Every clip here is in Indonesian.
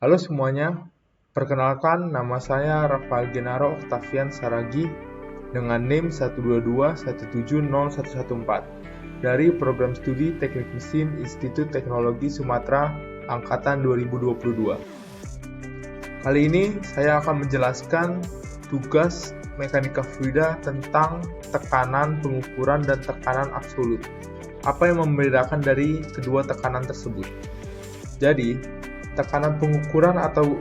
Halo semuanya, perkenalkan nama saya Rafael Genaro Octavian Saragi dengan NIM 122170114 dari Program Studi Teknik Mesin Institut Teknologi Sumatera Angkatan 2022. Kali ini saya akan menjelaskan tugas mekanika fluida tentang tekanan pengukuran dan tekanan absolut. Apa yang membedakan dari kedua tekanan tersebut? Jadi, tekanan pengukuran atau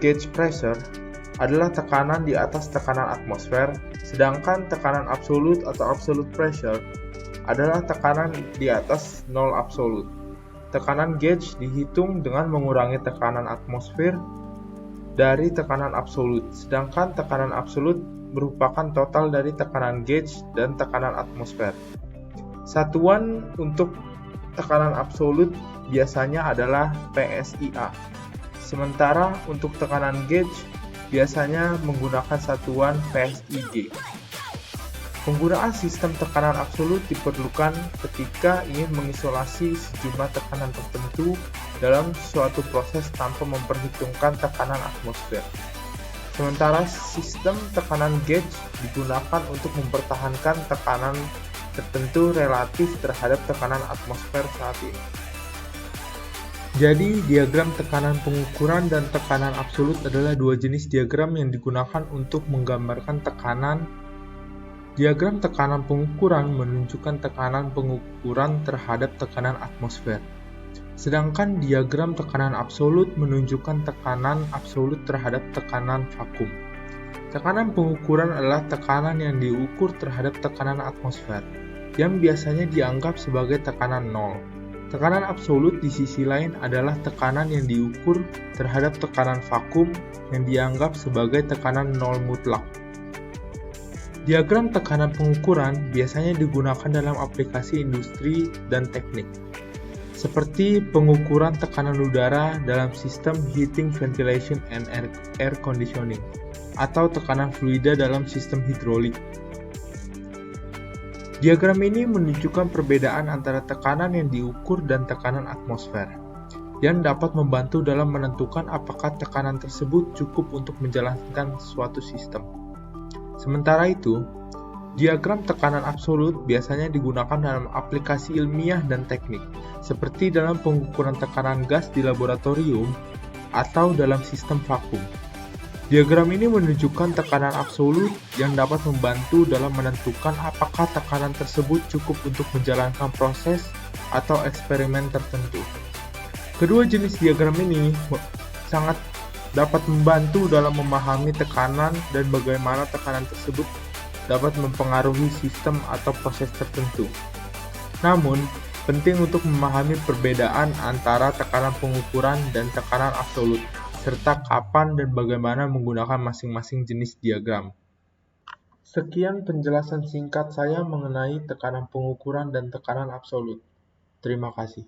gauge pressure adalah tekanan di atas tekanan atmosfer, sedangkan tekanan absolut atau absolute pressure adalah tekanan di atas nol absolut. Tekanan gauge dihitung dengan mengurangi tekanan atmosfer dari tekanan absolut, sedangkan tekanan absolut merupakan total dari tekanan gauge dan tekanan atmosfer. Satuan untuk tekanan absolut biasanya adalah PSIA. Sementara untuk tekanan gauge biasanya menggunakan satuan PSIG. Penggunaan sistem tekanan absolut diperlukan ketika ingin mengisolasi sejumlah tekanan tertentu dalam suatu proses tanpa memperhitungkan tekanan atmosfer. Sementara sistem tekanan gauge digunakan untuk mempertahankan tekanan tertentu relatif terhadap tekanan atmosfer saat ini. Jadi, diagram tekanan pengukuran dan tekanan absolut adalah dua jenis diagram yang digunakan untuk menggambarkan tekanan. Diagram tekanan pengukuran menunjukkan tekanan pengukuran terhadap tekanan atmosfer. Sedangkan diagram tekanan absolut menunjukkan tekanan absolut terhadap tekanan vakum. Tekanan pengukuran adalah tekanan yang diukur terhadap tekanan atmosfer, yang biasanya dianggap sebagai tekanan nol. Tekanan absolut di sisi lain adalah tekanan yang diukur terhadap tekanan vakum yang dianggap sebagai tekanan nol mutlak. Diagram tekanan pengukuran biasanya digunakan dalam aplikasi industri dan teknik, seperti pengukuran tekanan udara dalam sistem heating, ventilation, and air conditioning, atau tekanan fluida dalam sistem hidrolik. Diagram ini menunjukkan perbedaan antara tekanan yang diukur dan tekanan atmosfer, yang dapat membantu dalam menentukan apakah tekanan tersebut cukup untuk menjalankan suatu sistem. Sementara itu, diagram tekanan absolut biasanya digunakan dalam aplikasi ilmiah dan teknik, seperti dalam pengukuran tekanan gas di laboratorium atau dalam sistem vakum. Diagram ini menunjukkan tekanan absolut yang dapat membantu dalam menentukan apakah tekanan tersebut cukup untuk menjalankan proses atau eksperimen tertentu. Kedua jenis diagram ini sangat dapat membantu dalam memahami tekanan dan bagaimana tekanan tersebut dapat mempengaruhi sistem atau proses tertentu. Namun, penting untuk memahami perbedaan antara tekanan pengukuran dan tekanan absolut, serta kapan dan bagaimana menggunakan masing-masing jenis diagram. Sekian penjelasan singkat saya mengenai tekanan pengukuran dan tekanan absolut. Terima kasih.